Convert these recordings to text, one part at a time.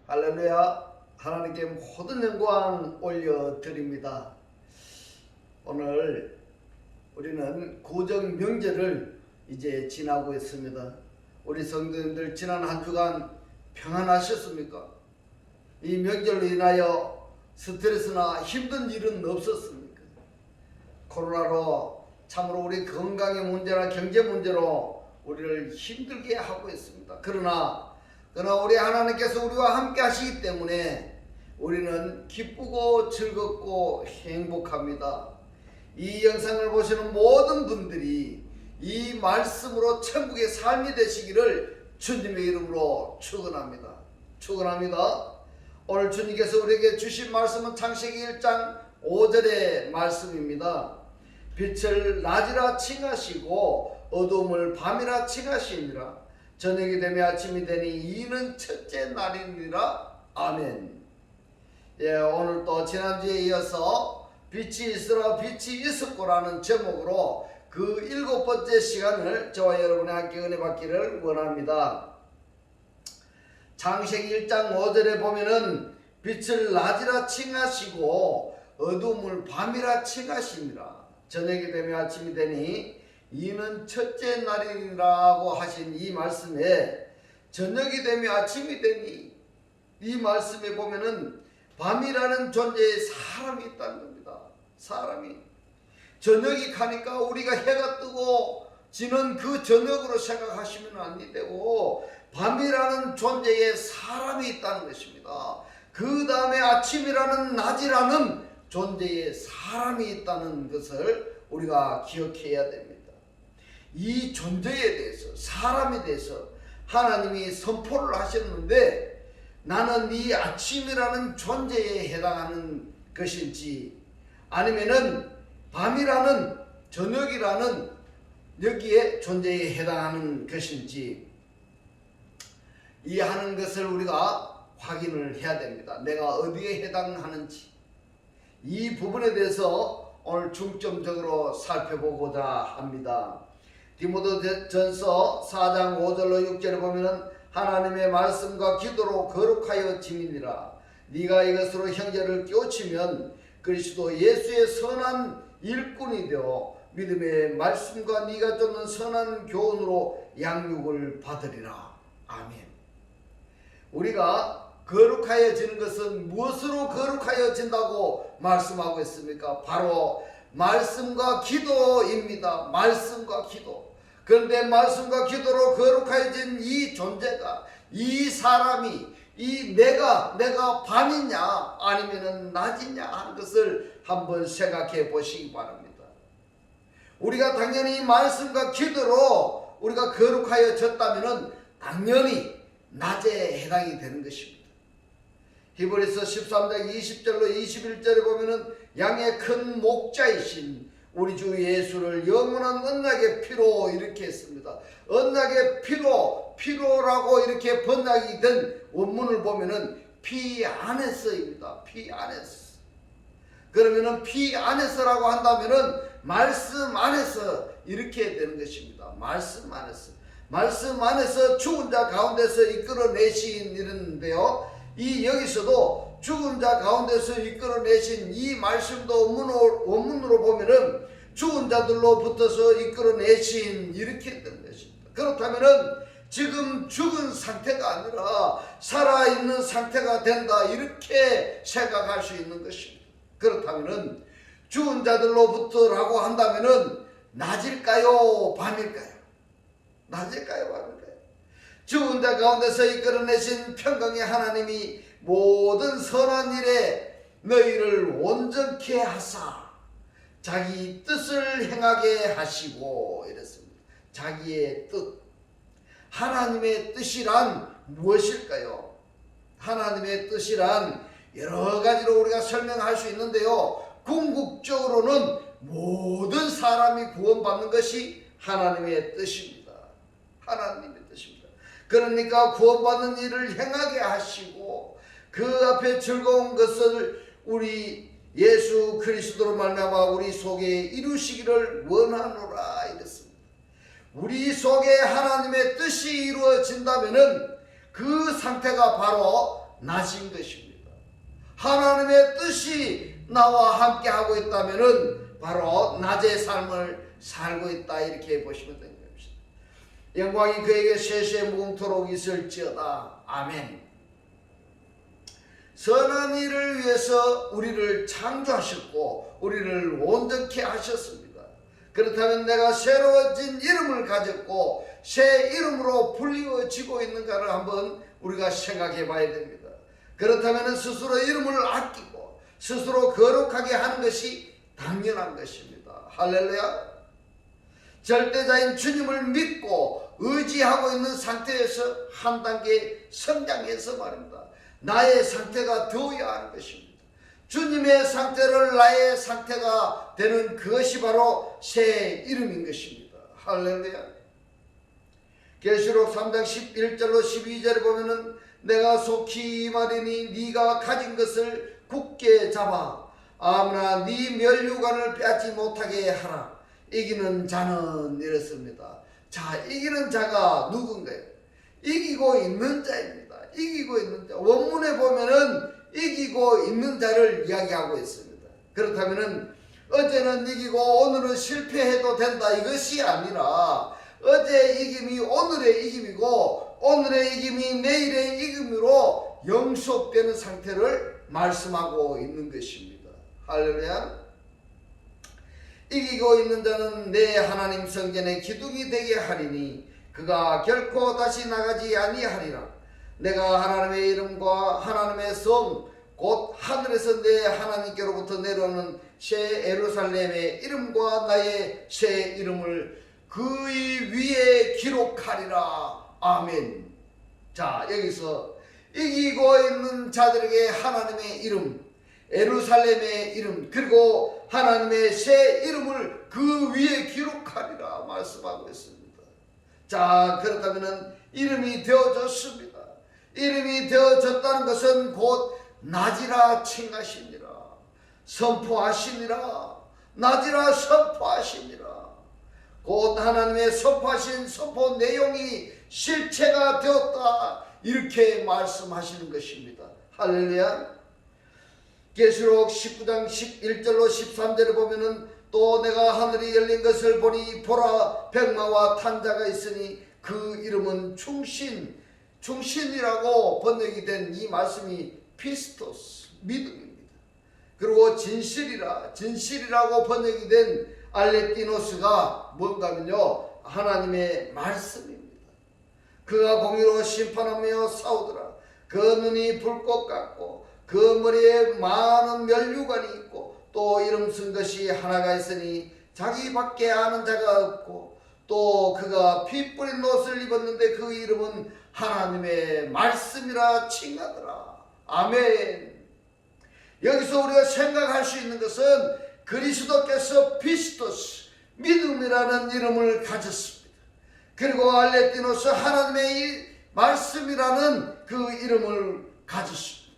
할렐루야. 하나님께 모든 영광 올려드립니다. 오늘 우리는 구정 명절을 이제 지나고 있습니다. 우리 성도님들 지난 한 주간 평안하셨습니까? 이 명절로 인하여 스트레스나 힘든 일은 없었습니까? 코로나로 참으로 우리 건강의 문제나 경제 문제로 우리를 힘들게 하고 있습니다. 그러나 우리 하나님께서 우리와 함께 하시기 때문에 우리는 기쁘고 즐겁고 행복합니다. 이 영상을 보시는 모든 분들이 이 말씀으로 천국의 삶이 되시기를 주님의 이름으로 축원합니다. 오늘 주님께서 우리에게 주신 말씀은 창세기 1장 5절의 말씀입니다. 빛을 낮이라 칭하시고 어둠을 밤이라 칭하시니라. 저녁이 되며 아침이 되니 이는 첫째 날이니라. 아멘. 오늘 또 지난주에 이어서 빛이 있으라 빛이 있었고라는 제목으로 그 7번째 시간을 저와 여러분이 함께 은혜 받기를 원합니다. 창세기 1장 5절에 보면은 빛을 낮이라 칭하시고 어둠을 밤이라 칭하시니라. 저녁이 되며 아침이 되니 이는 첫째 날이라고 하신 이 말씀에 저녁이 되며 아침이 되니 이 말씀에 보면은 밤이라는 존재에 사람이 있다는 겁니다. 사람이 저녁이 가니까 우리가 해가 뜨고 지는 그 저녁으로 생각하시면 안 되고 밤이라는 존재에 사람이 있다는 것입니다. 그 다음에 아침이라는 낮이라는 존재에 사람이 있다는 것을 우리가 기억해야 됩니다. 이 존재에 대해서 사람에 대해서 하나님이 선포를 하셨는데 나는 이 아침이라는 존재에 해당하는 것인지 아니면은 밤이라는 저녁이라는 여기에 존재에 해당하는 것인지 이 하는 것을 우리가 확인을 해야 됩니다. 내가 어디에 해당하는지 이 부분에 대해서 오늘 중점적으로 살펴보고자 합니다. 디모데전서 4장 5절로 6절에 보면은 하나님의 말씀과 기도로 거룩하여 지니니라. 네가 이것으로 형제를 깨우치면 그리스도 예수의 선한 일꾼이 되어 믿음의 말씀과 네가 쫓는 선한 교훈으로 양육을 받으리라. 아멘. 우리가 거룩하여지는 것은 무엇으로 거룩하여진다고 말씀하고 있습니까? 바로 말씀과 기도입니다. 말씀과 기도. 그런데 말씀과 기도로 거룩해진 이 존재가, 이 사람이, 이 내가 밤이냐 아니면 낮이냐 하는 것을 한번 생각해 보시기 바랍니다. 우리가 당연히 말씀과 기도로 우리가 거룩하여졌다면 당연히 낮에 해당이 되는 것입니다. 히브리서 13장 20절로 21절에 보면은 양의 큰 목자이신 우리 주 예수를 영원한 언약의 피로 이렇게 했습니다. 언약의 피로라고 이렇게 번역이 된 원문을 보면은 피 안에서입니다. 피 안에서. 그러면은 피 안에서라고 한다면은 말씀 안에서 이렇게 되는 것입니다. 말씀 안에서 죽은 자 가운데서 이끌어내신 이랬는데요. 이 여기서도 죽은 자 가운데서 이끌어내신 이 말씀도 원문으로 보면은 죽은 자들로부터서 이끌어내신 이렇게 된 것입니다. 그렇다면은 지금 죽은 상태가 아니라 살아있는 상태가 된다 이렇게 생각할 수 있는 것입니다. 그렇다면은 죽은 자들로부터라고 한다면은 낮일까요? 밤일까요? 낮일까요? 밤일까요? 죽은 자 가운데서 이끌어내신 평강의 하나님이 모든 선한 일에 너희를 온전케 하사 자기 뜻을 행하게 하시고 이랬습니다. 자기의 뜻. 하나님의 뜻이란 무엇일까요? 하나님의 뜻이란 여러 가지로 우리가 설명할 수 있는데요. 궁극적으로는 모든 사람이 구원받는 것이 하나님의 뜻입니다. 하나님의 뜻입니다. 그러니까 구원받는 일을 행하게 하시고 그 앞에 즐거운 것을 우리 예수 그리스도로 말미암아 우리 속에 이루시기를 원하노라 이랬습니다. 우리 속에 하나님의 뜻이 이루어진다면은 그 상태가 바로 낮인 것입니다. 하나님의 뜻이 나와 함께 하고 있다면은 바로 낮의 삶을 살고 있다, 이렇게 보시면 되는 것입니다. 영광이 그에게 세세 무궁토록 있을지어다. 아멘. 선한 일을 위해서 우리를 창조하셨고 우리를 온전케 하셨습니다. 그렇다면 내가 새로워진 이름을 가졌고 새 이름으로 불리워지고 있는가를 한번 우리가 생각해 봐야 됩니다. 그렇다면 스스로 이름을 아끼고 스스로 거룩하게 하는 것이 당연한 것입니다. 할렐루야. 절대자인 주님을 믿고 의지하고 있는 상태에서 한 단계 성장해서 말입니다. 나의 상태가 되어야 하는 것입니다. 주님의 상태를 나의 상태가 되는 그것이 바로 새 이름인 것입니다. 할렐루야. 계시록 3장 11절로 12절에 보면은 내가 속히 말하니 네가 가진 것을 굳게 잡아 아무나 네 면류관을 빼앗지 못하게 하라. 이기는 자는 이렇습니다. 자, 이기는 자가 누군가요? 이기고 있는 자입니다. 이기고 있는 자. 원문에 보면은 이기고 있는 자를 이야기하고 있습니다. 그렇다면은 어제는 이기고 오늘은 실패해도 된다, 이것이 아니라 어제 이김이 오늘의 이김이고 오늘의 이김이 내일의 이김으로 영속되는 상태를 말씀하고 있는 것입니다. 할렐루야. 이기고 있는 자는 내 하나님 성전의 기둥이 되게 하리니 그가 결코 다시 나가지 아니하리라. 내가 하나님의 이름과 하나님의 성 곧 하늘에서 내 하나님께로부터 내려오는 새 예루살렘의 이름과 나의 새 이름을 그의 위에 기록하리라. 아멘. 자, 여기서 이기고 있는 자들에게 하나님의 이름, 예루살렘의 이름, 그리고 하나님의 새 이름을 그 위에 기록하리라 말씀하고 있습니다. 자, 그렇다면 이름이 되어졌습니다. 이름이 되어졌다는 것은 곧 낮이라 칭하시니라, 선포하시니라, 낮이라 선포하시니라. 곧 하나님의 선포하신 선포 내용이 실체가 되었다, 이렇게 말씀하시는 것입니다. 할렐루야. 계시록 19장 11절로 13절에 보면은 또 내가 하늘이 열린 것을 보니 보라 백마와 탄자가 있으니 그 이름은 충신이라고 번역이 된 이 말씀이 피스토스, 믿음입니다. 그리고 진실이라고 번역이 된 알레띠노스가 뭔가면요, 하나님의 말씀입니다. 그가 공의로 심판하며 싸우더라. 그 눈이 불꽃 같고 그 머리에 많은 면류관이 있고 또 이름 쓴 것이 하나가 있으니 자기밖에 아는 자가 없고 또 그가 피 뿌린 옷을 입었는데 그 이름은 하나님의 말씀이라 칭하더라. 아멘. 여기서 우리가 생각할 수 있는 것은 그리스도께서 피스토스, 믿음이라는 이름을 가졌습니다. 그리고 알레띠노스, 하나님의 말씀이라는 그 이름을 가졌습니다.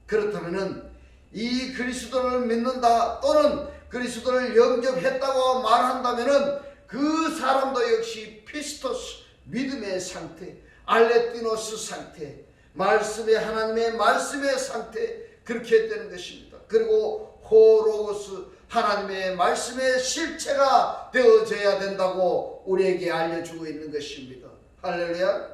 그렇다면 이 그리스도를 믿는다 또는 그리스도를 영접했다고 말한다면 그 사람도 역시 피스토스, 믿음의 상태, 알레띠노스 상태, 말씀의 하나님의 말씀의 상태, 그렇게 되는 것입니다. 그리고 호로고스, 하나님의 말씀의 실체가 되어져야 된다고 우리에게 알려주고 있는 것입니다. 할렐루야.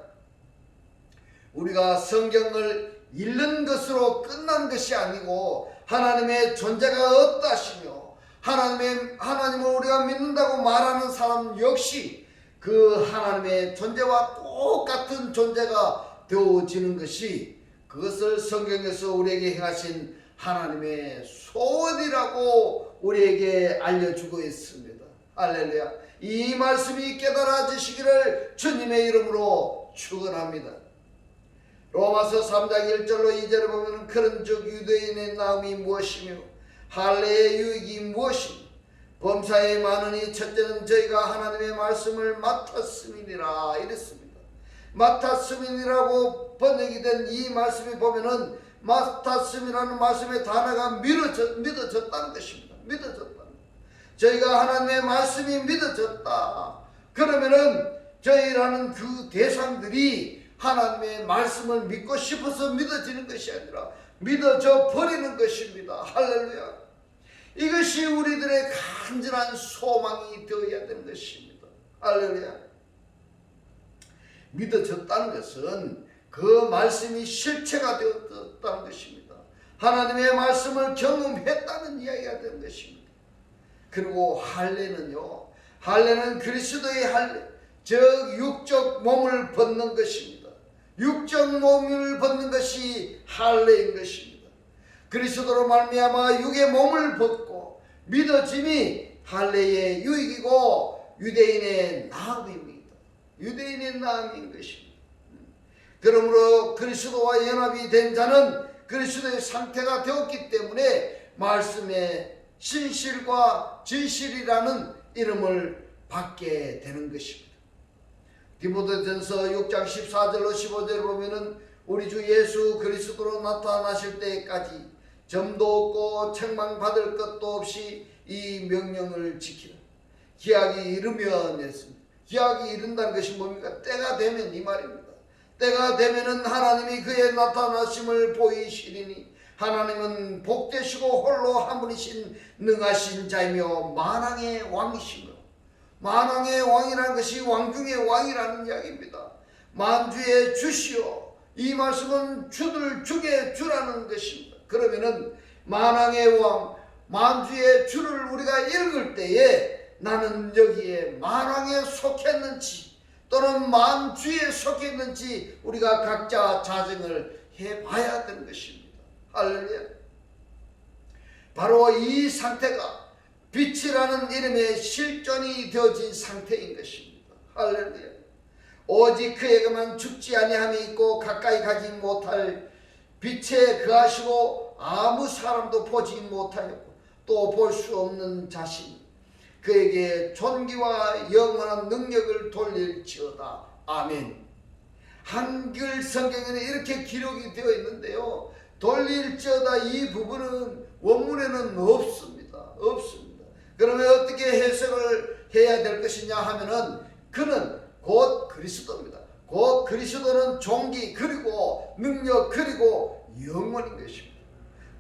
우리가 성경을 읽는 것으로 끝난 것이 아니고 하나님의 존재가 없다시며 하나님을 우리가 믿는다고 말하는 사람 역시 그 하나님의 존재와 똑같은 존재가 되어지는 것이 그것을 성경에서 우리에게 행하신 하나님의 소원이라고 우리에게 알려주고 있습니다. 할렐루야. 이 말씀이 깨달아지시기를 주님의 이름으로 축원합니다. 로마서 3장 1절로 2절에 보면 그런즉 유대인의 나음이 무엇이며 할례의 유익이 무엇이며 범사에 많으니 첫째는 저희가 하나님의 말씀을 맡았음이니라 이랬습니다. 맡았음이라고 번역이 된 이 말씀이 보면은 맡았음이라는 말씀의 단어가 믿어졌다는 것입니다. 믿어졌다. 저희가 하나님의 말씀이 믿어졌다. 그러면은 저희라는 그 대상들이 하나님의 말씀을 믿고 싶어서 믿어지는 것이 아니라 믿어져 버리는 것입니다. 할렐루야. 이것이 우리들의 간절한 소망이 되어야 되는 것입니다. 할렐루야. 믿어졌다는 것은 그 말씀이 실체가 되었다는 것입니다. 하나님의 말씀을 경험했다는 이야기가 되는 것입니다. 그리고 할례는요, 할례는 그리스도의 할례, 즉 육적 몸을 벗는 것입니다. 육적 몸을 벗는 것이 할례인 것입니다. 그리스도로 말미암아 육의 몸을 벗고 믿어짐이 할례의 유익이고 유대인의 나음입니다. 유대인의 나음인 것입니다. 그러므로 그리스도와 연합이 된 자는 그리스도의 상태가 되었기 때문에 말씀의 신실과 진실이라는 이름을 받게 되는 것입니다. 디모데전서 6장 14절로 15절을 보면은 우리 주 예수 그리스도로 나타나실 때까지 점도 없고 책망받을 것도 없이 이 명령을 지키라. 기약이 이르면 했습니다. 기약이 이른다는 것이 뭡니까? 때가 되면 이 말입니다. 때가 되면은 하나님이 그의 나타나심을 보이시리니 하나님은 복되시고 홀로 한 분이신 능하신 자이며 만왕의 왕이시며, 만왕의 왕이라는 것이 왕중의 왕이라는 이야기입니다. 만주의 주시오. 이 말씀은 주들 중에 주라는 것입니다. 그러면은 만왕의 왕, 만주의 주를 우리가 읽을 때에 나는 여기에 만왕에 속했는지 또는 만주에 속했는지 우리가 각자 자정을 해봐야 되는 것입니다. 할렐루야. 바로 이 상태가 빛이라는 이름의 실존이 되어진 상태인 것입니다. 할렐루야. 오직 그에게만 죽지 아니함이 있고 가까이 가지 못할 빛에 거하시고 아무 사람도 보지 못하였고 또 볼 수 없는 자신, 그에게 존귀와 영원한 능력을 돌릴지어다. 아멘. 한글 성경에는 이렇게 기록이 되어 있는데요, 돌릴지어다 이 부분은 원문에는 없습니다. 없습니다. 그러면 어떻게 해석을 해야 될 것이냐 하면은 그는 곧 그리스도입니다. 곧 그리스도는 존귀 그리고 능력 그리고 영원인 것입니다.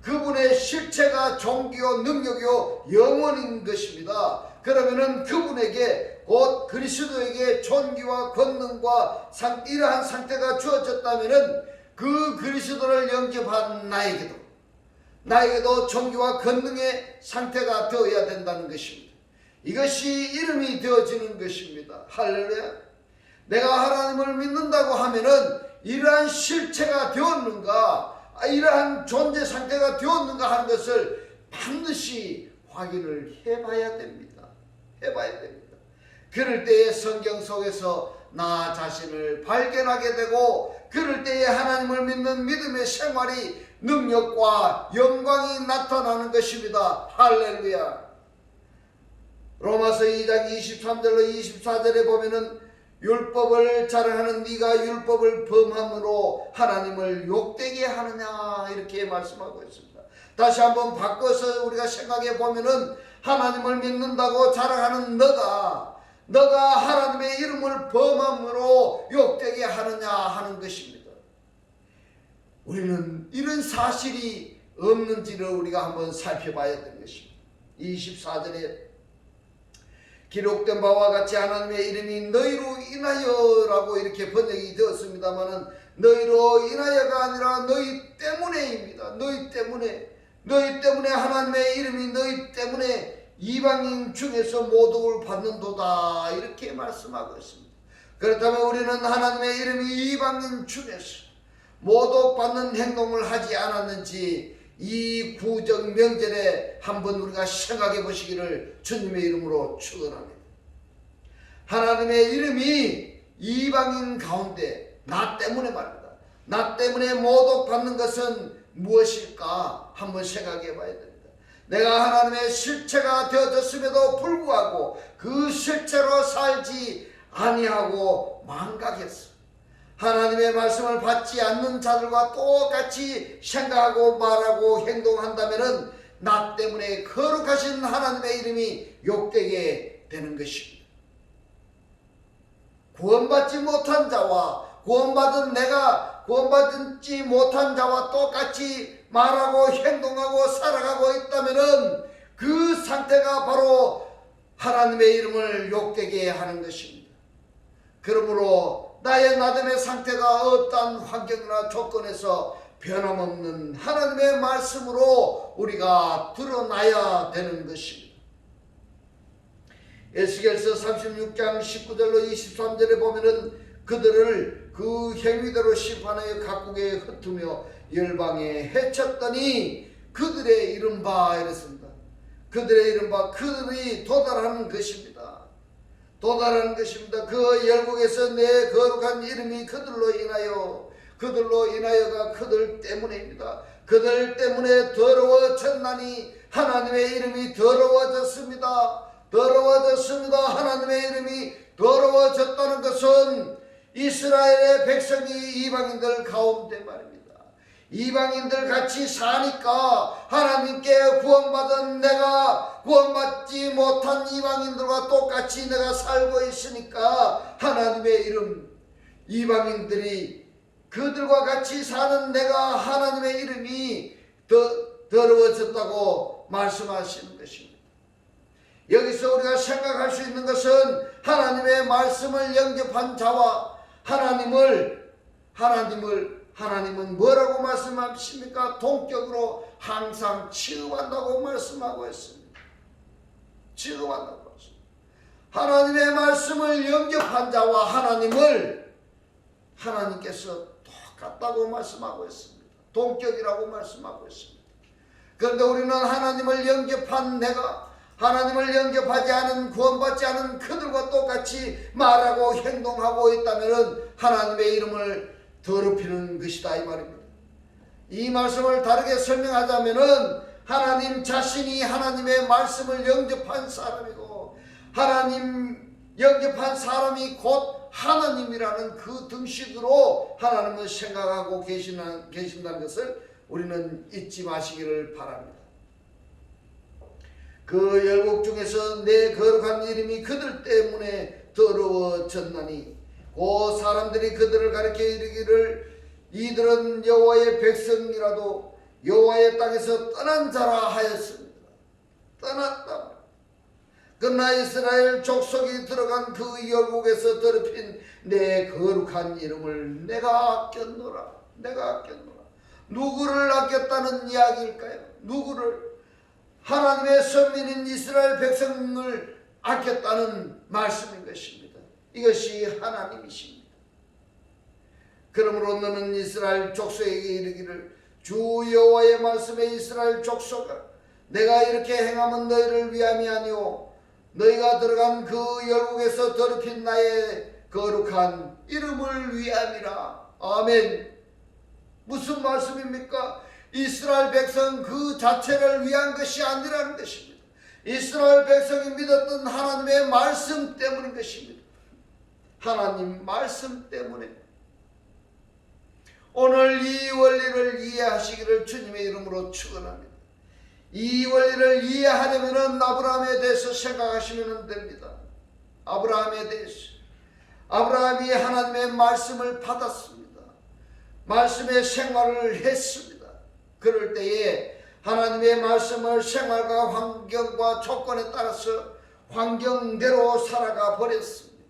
그분의 실체가 존귀요 능력이요 영원인 것입니다. 그러면은 그분에게 곧 그리스도에게 존귀와 권능과 이러한 상태가 주어졌다면은 그 그리스도를 영접한 나에게도 존귀와 권능의 상태가 되어야 된다는 것입니다. 이것이 이름이 되어지는 것입니다. 할렐루야. 내가 하나님을 믿는다고 하면은 이러한 실체가 되었는가, 이러한 존재 상태가 되었는가 하는 것을 반드시 확인을 해봐야 됩니다. 해봐야 됩니다. 그럴 때에 성경 속에서 나 자신을 발견하게 되고, 그럴 때에 하나님을 믿는 믿음의 생활이 능력과 영광이 나타나는 것입니다. 할렐루야. 로마서 2장 23절로 24절에 보면은 율법을 자랑하는 네가 율법을 범함으로 하나님을 욕되게 하느냐 이렇게 말씀하고 있습니다. 다시 한번 바꿔서 우리가 생각해 보면은 하나님을 믿는다고 자랑하는 너가 하나님의 이름을 범함으로 욕되게 하느냐 하는 것입니다. 우리는 이런 사실이 없는지를 우리가 한번 살펴봐야 되는 것입니다. 24절에 기록된 바와 같이 하나님의 이름이 너희로 인하여라고 이렇게 번역이 되었습니다마는 너희로 인하여가 아니라 너희 때문에입니다. 너희 때문에 하나님의 이름이 너희 때문에 이방인 중에서 모독을 받는도다 이렇게 말씀하고 있습니다. 그렇다면 우리는 하나님의 이름이 이방인 중에서 모독받는 행동을 하지 않았는지 이 구정 명절에 한번 우리가 생각해 보시기를 주님의 이름으로 축원합니다. 하나님의 이름이 이방인 가운데 나 때문에 말입니다. 나 때문에 모독받는 것은 무엇일까 한번 생각해 봐야 됩니다. 내가 하나님의 실체가 되어졌음에도 불구하고 그 실체로 살지 아니하고 망각했어. 하나님의 말씀을 받지 않는 자들과 똑같이 생각하고 말하고 행동한다면 나 때문에 거룩하신 하나님의 이름이 욕되게 되는 것입니다. 구원받지 못한 자와 구원받은 내가 구원받지 못한 자와 똑같이 말하고 행동하고 살아가고 있다면은 그 상태가 바로 하나님의 이름을 욕되게 하는 것입니다. 그러므로 나의 나됨의 상태가 어떠한 환경이나 조건에서 변함없는 하나님의 말씀으로 우리가 드러나야 되는 것입니다. 에스겔서 36장 19절로 23절에 보면은 그들을 그 행위대로 심판하여 각국에 흩으며 열방에 해쳤더니 그들의 이른바 이랬습니다. 그들의 이른바 그들이 도달하는 것입니다. 도달하는 것입니다. 그 열국에서 내 거룩한 이름이 그들로 인하여가 그들 때문입니다. 그들 때문에 더러워졌나니 하나님의 이름이 더러워졌습니다. 하나님의 이름이 더러워졌다는 것은 이스라엘의 백성이 이방인들 가운데 말입니다. 이방인들 같이 사니까 하나님께 구원받은 내가 구원받지 못한 이방인들과 똑같이 내가 살고 있으니까 하나님의 이름, 이방인들이 그들과 같이 사는 내가 하나님의 이름이 더러워졌다고 말씀하시는 것입니다. 여기서 우리가 생각할 수 있는 것은 하나님의 말씀을 영접한 자와 하나님은 뭐라고 말씀하십니까? 동격으로 항상 취급한다고 말씀하고 있습니다. 취급한다고 말씀. 하나님의 말씀을 영접한 자와 하나님께서 똑같다고 말씀하고 있습니다. 동격이라고 말씀하고 있습니다. 그런데 우리는 하나님을 영접한 내가 하나님을 영접하지 않은 구원받지 않은 그들과 똑같이 말하고 행동하고 있다면 하나님의 이름을 더럽히는 것이다 이 말입니다. 이 말씀을 다르게 설명하자면 하나님 자신이 하나님의 말씀을 영접한 사람이고 하나님 영접한 사람이 곧 하나님이라는 그 등식으로 하나님을 생각하고 계신다는 것을 우리는 잊지 마시기를 바랍니다. 그 열국 중에서 내 거룩한 이름이 그들 때문에 더러워졌나니 그 사람들이 그들을 가리켜 이르기를 이들은 여호와의 백성이라도 여호와의 땅에서 떠난 자라 하였습니다. 떠났다. 그러나 이스라엘 족속이 들어간 그 열국에서 더럽힌 내 거룩한 이름을 내가 아꼈노라. 누구를 아꼈다는 이야기일까요? 누구를? 하나님의 선민인 이스라엘 백성을 아꼈다는 말씀인 것입니다. 이것이 하나님이십니다. 그러므로 너는 이스라엘 족속에게 이르기를 주 여호와의 말씀에 이스라엘 족속아 내가 이렇게 행하면 너희를 위함이 아니오 너희가 들어간 그 열국에서 더럽힌 나의 거룩한 이름을 위함이라. 아멘. 무슨 말씀입니까? 이스라엘 백성 그 자체를 위한 것이 아니라는 것입니다. 이스라엘 백성이 믿었던 하나님의 말씀 때문인 것입니다. 하나님 말씀 때문에 오늘 이 원리를 이해하시기를 주님의 이름으로 축원합니다. 이 원리를 이해하려면 아브라함에 대해서 생각하시면 됩니다. 아브라함이 하나님의 말씀을 받았습니다. 말씀의 생활을 했습니다. 그럴 때에 하나님의 말씀을 생활과 환경과 조건에 따라서 환경대로 살아가 버렸습니다.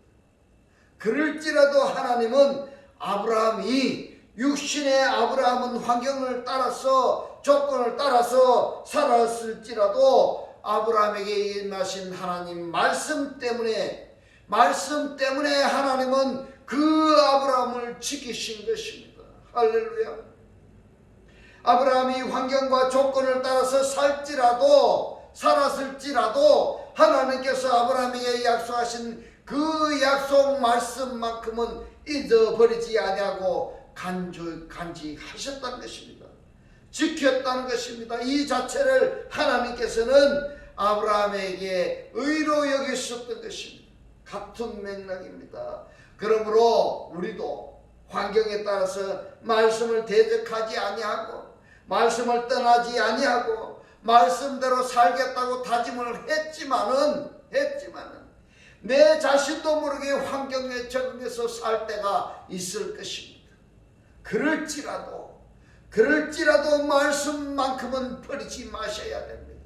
그럴지라도 하나님은 아브라함이 육신의 아브라함은 환경을 따라서 조건을 따라서 살았을지라도 아브라함에게 임하신 하나님 말씀 때문에 하나님은 그 아브라함을 지키신 것입니다. 할렐루야. 아브라함이 환경과 조건을 따라서 살았을지라도 하나님께서 아브라함에게 약속하신 그 약속 말씀만큼은 잊어버리지 아니하고 간직하셨다는 것입니다. 지켰다는 것입니다. 이 자체를 하나님께서는 아브라함에게 의로 여기셨던 것입니다. 같은 맥락입니다. 그러므로 우리도 환경에 따라서 말씀을 대적하지 아니하고 말씀을 떠나지 아니하고 말씀대로 살겠다고 다짐을 했지만은 내 자신도 모르게 환경에 적응해서 살 때가 있을 것입니다. 그럴지라도 말씀만큼은 버리지 마셔야 됩니다.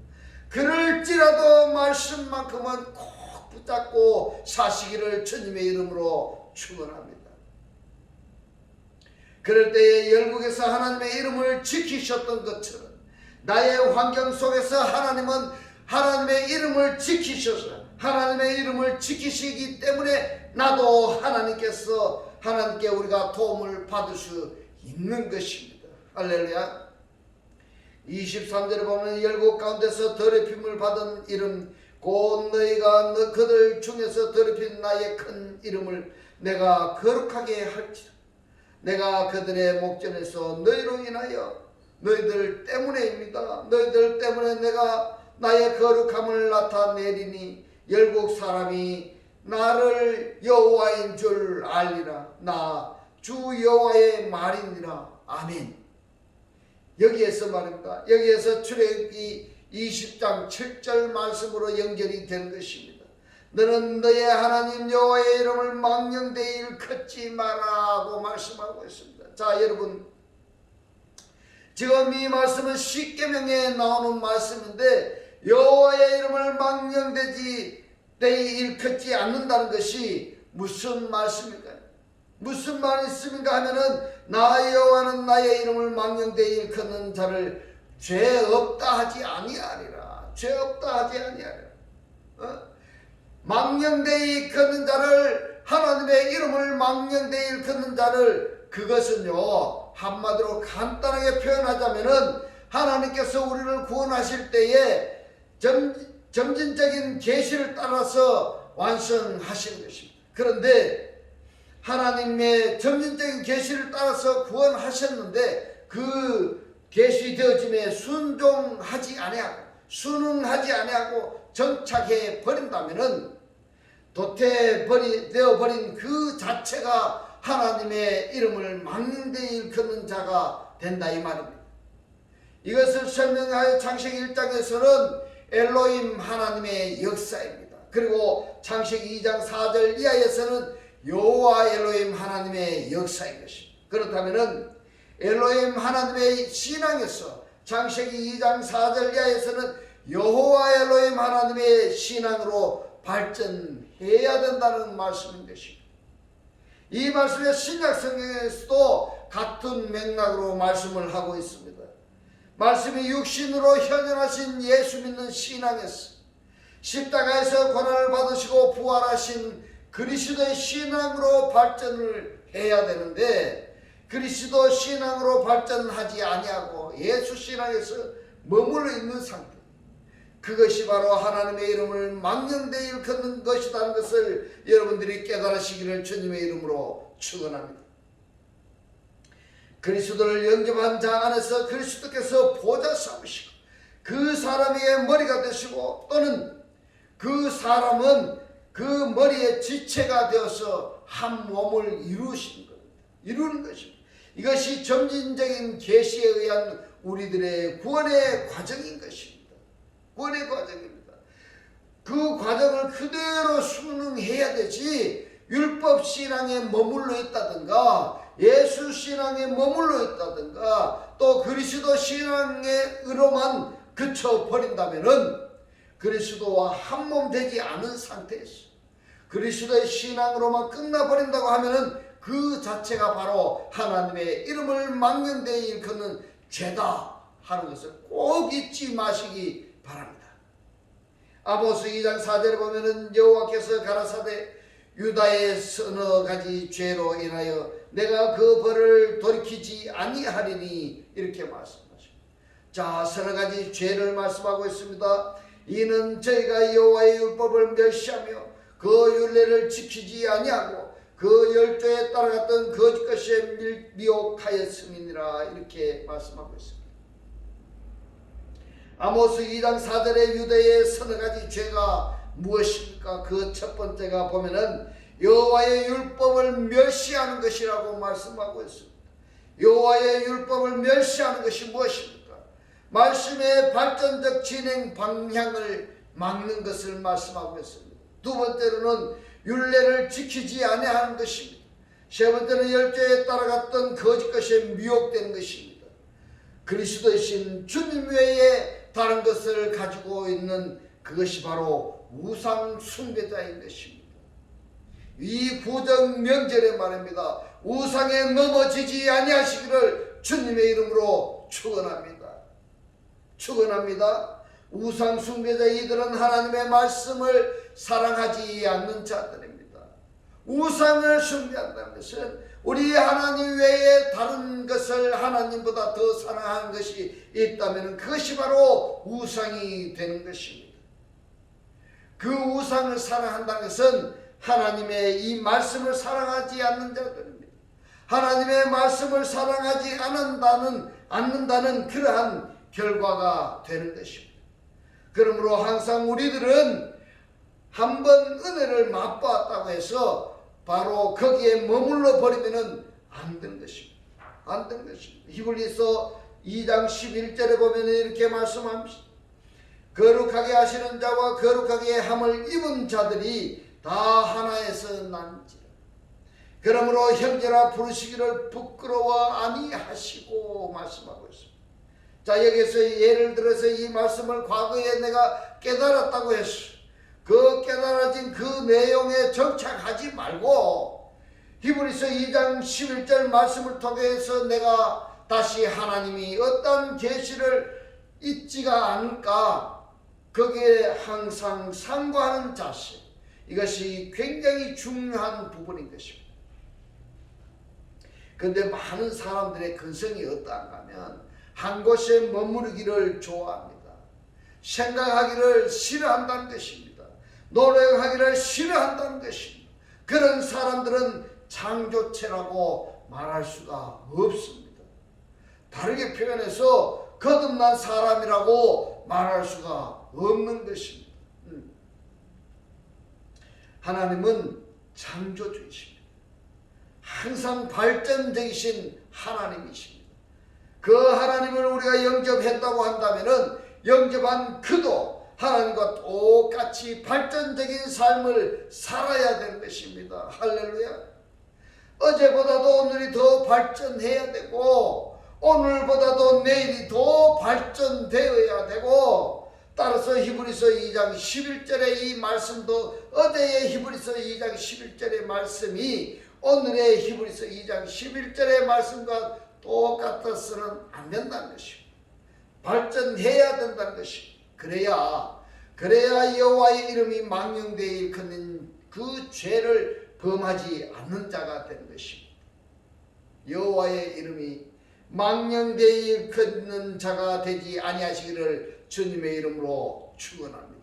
그럴지라도 말씀만큼은 꼭 붙잡고 사시기를 주님의 이름으로 축원합니다. 그럴 때에 열국에서 하나님의 이름을 지키셨던 것처럼 나의 환경 속에서 하나님은 하나님의 이름을 지키셔서 하나님의 이름을 지키시기 때문에 나도 하나님께 우리가 도움을 받을 수 있는 것입니다. 할렐루야. 23절에 보면 열국 가운데서 더럽힘을 받은 이름 곧 너희가 그들 중에서 더럽힌 나의 큰 이름을 내가 거룩하게 할지라. 내가 그들의 목전에서 너희로 인하여 너희들 때문에입니다. 너희들 때문에 내가 나의 거룩함을 나타내리니 열국 사람이 나를 여호와인 줄 알리라. 나 주 여호와의 말이니라. 아멘. 여기에서 말입니다. 여기에서 출애굽기 20장 7절 말씀으로 연결이 되는 것입니다. 너는 너의 하나님 여호와의 이름을 망령되이 일컫지 마라고 말씀하고 있습니다. 자, 여러분, 지금 이 말씀은 십계명에 나오는 말씀인데 여호와의 이름을 망령되이 일컫지 않는다는 것이 무슨 말씀일까요? 무슨 말씀인가 하면은 나 여호와는 나의 이름을 망령되이 일컫는 자를 죄 없다 하지 아니하리라. 죄 없다 하지 아니하리라. 망령되이 일컫는 자를, 하나님의 이름을 망령되이 일컫는 자를, 그것은요 한마디로 간단하게 표현하자면은 하나님께서 우리를 구원하실 때에 점진적인 계시를 따라서 완성하신 것입니다. 그런데 하나님의 점진적인 계시를 따라서 구원하셨는데 그 계시되어짐에 순종하지 아니하고 정착해 버린다면은 도태되어 버린 그 자체가 하나님의 이름을 망령되이 일컫는 자가 된다 이 말입니다. 이것을 설명하여 창세기 1장에서는 엘로힘 하나님의 역사입니다. 그리고 창세기 2장 4절 이하에서는 여호와 엘로힘 하나님의 역사인 것입니다. 그렇다면은 엘로힘 하나님의 신앙에서 창세기 2장 4절 이하에서는 여호와 엘로힘 하나님의 신앙으로 발전해야 된다는 말씀인 것입니다. 이 말씀의 신약 성경에서도 같은 맥락으로 말씀을 하고 있습니다. 말씀이 육신으로 현현하신 예수 믿는 신앙에서 십자가에서 고난을 받으시고 부활하신 그리스도의 신앙으로 발전을 해야 되는데 그리스도 신앙으로 발전하지 아니하고 예수 신앙에서 머물러 있는 상태, 그것이 바로 하나님의 이름을 망령되이 일컫는 것이라는 것을 여러분들이 깨달으시기를 주님의 이름으로 축원합니다. 그리스도를 영접한 자 안에서 그리스도께서 보좌 삼으시고 그 사람의 머리가 되시고 또는 그 사람은 그 머리의 지체가 되어서 한 몸을 이루는 것입니다. 이것이 점진적인 계시에 의한 우리들의 구원의 과정인 것입니다. 구원의 과정입니다. 그 과정을 그대로 순응해야 되지 율법 신앙에 머물러 있다든가 예수 신앙에 머물러 있다든가 또 그리스도 신앙으로만 그쳐버린다면은 그리스도와 한 몸 되지 않은 상태에서 그리스도의 신앙으로만 끝나버린다고 하면은 그 자체가 바로 하나님의 이름을 망령되이 일컫는 죄다 하는 것을 꼭 잊지 마시기 바랍니다. 아모스 2장 4절에 보면은 여호와께서 가라사대 유다의 서너 가지 죄로 인하여 내가 그 벌을 돌이키지 아니하리니 이렇게 말씀하십니다. 자, 서너 가지 죄를 말씀하고 있습니다. 이는 저희가 여호와의 율법을 멸시하며 그 율례를 지키지 아니하고 그 열조에 따라갔던 거짓 것에 미혹하였음이니라 이렇게 말씀하고 있습니다. 아모스 2장 4절의 유대의 서너 가지 죄가 무엇입니까? 그 첫 번째가 보면은 여호와의 율법을 멸시하는 것이라고 말씀하고 있습니다. 여호와의 율법을 멸시하는 것이 무엇입니까? 말씀의 발전적 진행 방향을 막는 것을 말씀하고 있습니다. 두 번째로는 율례를 지키지 아니하는 것입니다. 세 번째는 열조에 따라갔던 거짓 것에 미혹되는 것입니다. 그리스도이신 주님 외에 다른 것을 가지고 있는 그것이 바로 우상 숭배자인 것입니다. 이 구정 명절에 말입니다. 우상에 넘어지지 아니하시기를 주님의 이름으로 축원합니다. 축원합니다. 우상 숭배자 이들은 하나님의 말씀을 사랑하지 않는 자들입니다. 우상을 숭배한다는 것은 우리 하나님 외에 다른 것을 하나님보다 더 사랑하는 것이 있다면 그것이 바로 우상이 되는 것입니다. 그 우상을 사랑한다는 것은 하나님의 이 말씀을 사랑하지 않는 자들입니다. 하나님의 말씀을 사랑하지 않는다는 그러한 결과가 되는 것입니다. 그러므로 항상 우리들은 한번 은혜를 맛보았다고 해서 바로 거기에 머물러 버리면 안 되는 것입니다. 안 되는 것입니다. 히브리서 2장 11절에 보면 이렇게 말씀합니다. 거룩하게 하시는 자와 거룩하게 함을 입은 자들이 다 하나에서 난지라. 그러므로 형제라 부르시기를 부끄러워 아니하시고 말씀하고 있습니다. 자, 여기서 예를 들어서 이 말씀을 과거에 내가 깨달았다고 했어. 그 깨달아진 그 내용에 정착하지 말고 히브리서 2장 11절 말씀을 통해서 내가 다시 하나님이 어떤 계시를 잊지가 않을까, 거기에 항상 상고하는 자세, 이것이 굉장히 중요한 부분인 것입니다. 그런데 많은 사람들의 근성이 어떠한가 하면 한 곳에 머무르기를 좋아합니다. 생각하기를 싫어한다는 것입니다. 노력하기를 싫어한다는 것입니다. 그런 사람들은 창조체라고 말할 수가 없습니다. 다르게 표현해서 거듭난 사람이라고 말할 수가 없는 것입니다. 하나님은 창조주이십니다. 항상 발전적이신 하나님이십니다. 그 하나님을 우리가 영접했다고 한다면 영접한 그도 하나님과 똑같이 발전적인 삶을 살아야 되는 것입니다. 할렐루야. 어제보다도 오늘이 더 발전해야 되고 오늘보다도 내일이 더 발전되어야 되고, 따라서 히브리서 2장 11절의 이 말씀도 어제의 히브리서 2장 11절의 말씀이 오늘의 히브리서 2장 11절의 말씀과 똑같아서는 안 된다는 것입니다. 발전해야 된다는 것입니다. 그래야 여호와의 이름이 망령되어 일컫는 그 죄를 범하지 않는 자가 되는 것입니다. 여호와의 이름이 망령되어 일컫는 자가 되지 아니하시기를 주님의 이름으로 축원합니다.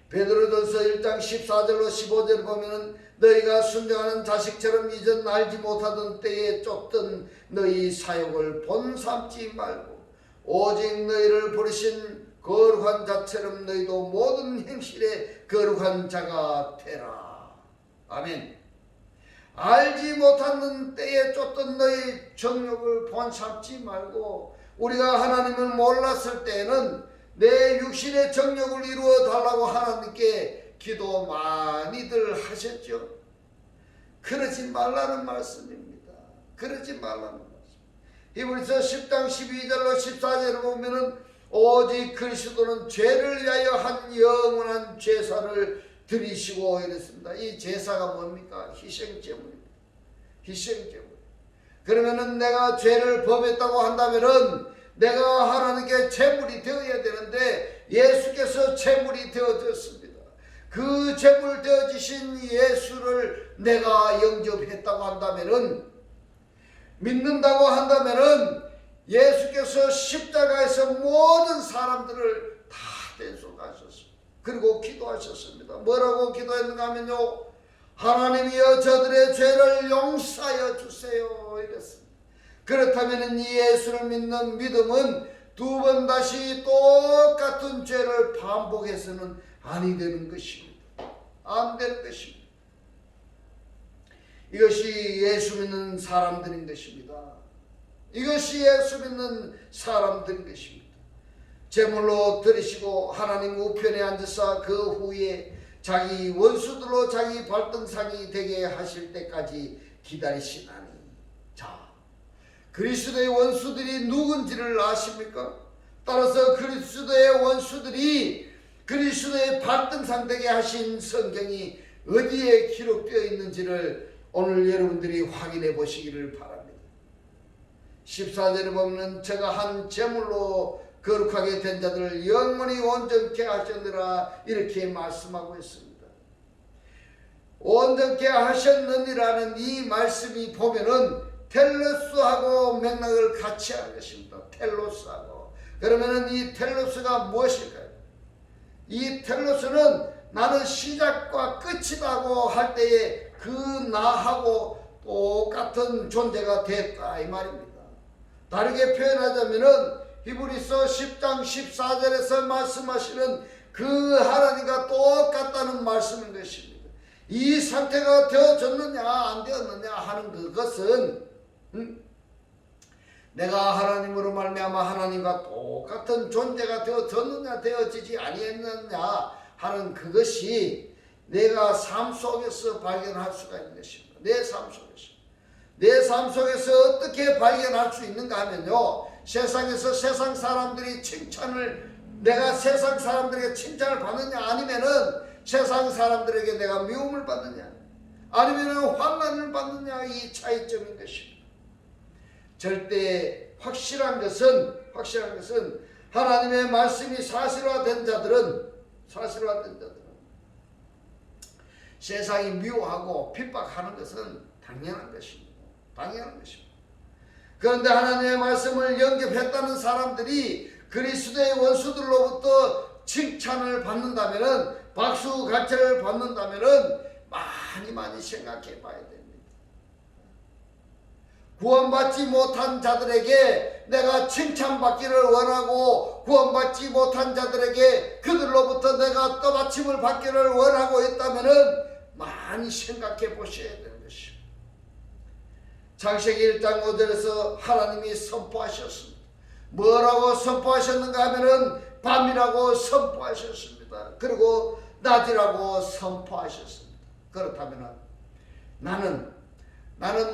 베드로전서 1장 14절로 15절 보면은 너희가 순종하는 자식처럼 이전 알지 못하던 때에 쫓던 너희 사욕을 본삼지 말고 오직 너희를 부르신 거룩한 자처럼 너희도 모든 행실에 거룩한 자가 되라. 아멘. 알지 못하는 때에 쫓던 너희 정욕을 본삼지 말고, 우리가 하나님을 몰랐을 때에는 내 육신의 정욕을 이루어 달라고 하나님께 기도 많이들 하셨죠. 그러지 말라는 말씀입니다. 그러지 말라는 말씀. 히브리서 10장 12절로 14절을 보면은 오직 그리스도는 죄를 위하여 한 영원한 제사를 드리시고 이랬습니다. 이 제사가 뭡니까? 희생제물입니다. 희생제물. 그러면은 내가 죄를 범했다고 한다면은 내가 하나님께 제물이 되어야 되는데 예수께서 제물이 되어졌습니다. 그 제물 되어지신 예수를 내가 영접했다고 한다면은, 믿는다고 한다면은 예수께서 십자가에서 모든 사람들을 다 대속하셨습니다. 그리고 기도하셨습니다. 뭐라고 기도했는가 하면요, 하나님이여 저들의 죄를 용서하여 주세요 이랬습니다. 그렇다면 이 예수를 믿는 믿음은 두 번 다시 똑같은 죄를 반복해서는 아니 되는 것입니다. 안 되는 것입니다. 이것이 예수 믿는 사람들인 것입니다. 이것이 예수 믿는 사람들인 것입니다. 제물로 드리시고 하나님 우편에 앉으사 그 후에 자기 원수들로 자기 발등상이 되게 하실 때까지 기다리시나니. 자, 그리스도의 원수들이 누군지를 아십니까? 따라서 그리스도의 원수들이 그리스도의 발등상 되게 하신 성경이 어디에 기록되어 있는지를 오늘 여러분들이 확인해 보시기를 바랍니다. 14절에 보면 제가 한 제물로 거룩하게 된 자들을 영원히 온전케 하셨느라 이렇게 말씀하고 있습니다. 온전케 하셨느니라는 이 말씀이 보면은 텔로스하고 맥락을 같이 하는 것입니다. 텔로스하고. 그러면은 이 텔로스가 무엇일까요? 이 텔로스는 나는 시작과 끝이라고 할 때에 그 나하고 똑같은 존재가 됐다 이 말입니다. 다르게 표현하자면은 히브리서 10장 14절에서 말씀하시는 그 하나님과 똑같다는 말씀인 것입니다. 이 상태가 되어졌느냐 안 되었느냐 하는 그것은 내가 하나님으로 말미암아 하나님과 똑같은 존재가 되어졌느냐 되어지지 아니했느냐 하는 그것이 내가 삶 속에서 발견할 수가 있는 것입니다. 내 삶 속에서. 내 삶 속에서 어떻게 발견할 수 있는가 하면요, 세상에서 세상 사람들이 내가 세상 사람들에게 칭찬을 받느냐 아니면은 세상 사람들에게 내가 미움을 받느냐 아니면은 환난을 받느냐 이 차이점인 것입니다. 절대 확실한 것은 하나님의 말씀이 사실화된 자들은 세상이 미워하고 핍박하는 것은 당연한 것입니다. 그런데 하나님의 말씀을 영접했다는 사람들이 그리스도의 원수들로부터 칭찬을 받는다면은 박수 갈채를 받는다면은 많이 생각해 봐야 됩니다. 구원받지 못한 자들에게 내가 칭찬받기를 원하고 구원받지 못한 자들에게 그들로부터 내가 떠받침을 받기를 원하고 있다면은 많이 생각해 보셔야 되는 것입니다. 창세기 1장 5절에서 하나님이 선포하셨습니다. 뭐라고 선포하셨는가 하면은 밤이라고 선포하셨습니다. 그리고 낮이라고 선포하셨습니다. 그렇다면 나는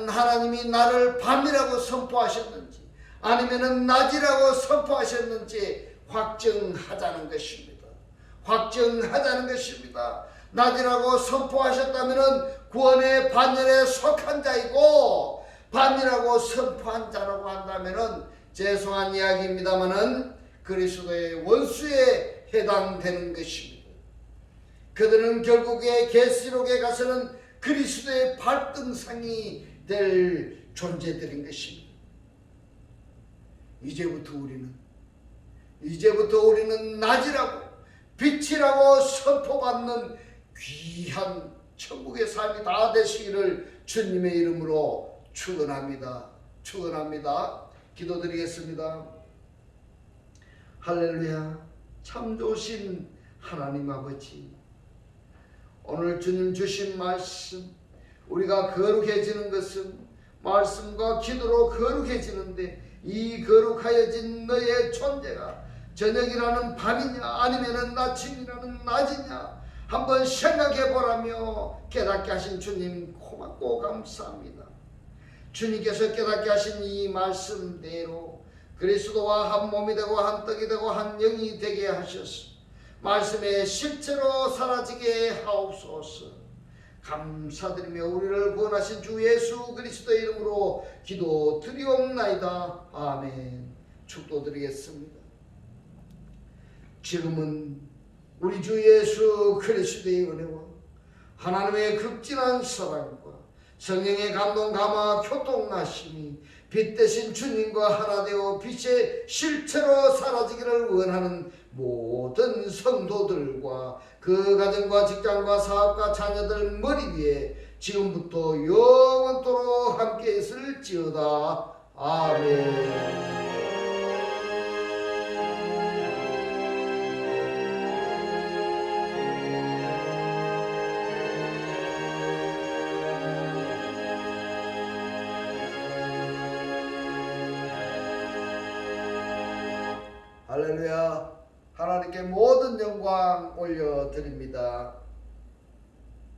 하나님이 나를 밤이라고 선포하셨는지 아니면은 낮이라고 선포하셨는지 확증하자는 것입니다. 낮이라고 선포하셨다면은 구원의 반열에 속한 자이고 밤이라고 선포한 자라고 한다면은 죄송한 이야기입니다만은 그리스도의 원수에 해당되는 것입니다. 그들은 결국에 계시록에 가서는 그리스도의 발등상이 될 존재들인 것입니다. 이제부터 우리는 낮이라고 빛이라고 선포받는 귀한 천국의 삶이 다 되시기를 주님의 이름으로 축원합니다. 기도드리겠습니다. 할렐루야. 참 좋으신 하나님 아버지, 오늘 주님 주신 말씀, 우리가 거룩해지는 것은 말씀과 기도로 거룩해지는데 이 거룩하여진 너의 존재가 저녁이라는 밤이냐 아니면은 아침이라는 낮이냐 한번 생각해 보라며 깨닫게 하신 주님 고맙고 감사합니다. 주님께서 깨닫게 하신 이 말씀대로 그리스도와 한 몸이 되고 한 떡이 되고 한 영이 되게 하셨습니다. 말씀에 실제로 사라지게 하옵소서. 감사드리며 우리를 구원하신 주 예수 그리스도의 이름으로 기도드리옵나이다. 아멘. 축도드리겠습니다. 지금은 우리 주 예수 그리스도의 은혜와 하나님의 극진한 사랑과 성령의 감동 감화 교통하심이 빛 대신 주님과 하나 되어 빛의 실체로 사라지기를 원하는 모든 성도들과 그 가정과 직장과 사업과 자녀들 머리 위에 지금부터 영원토록 함께 있을지어다. 아멘. 할렐루야. 하나님께 모든 영광 올려드립니다.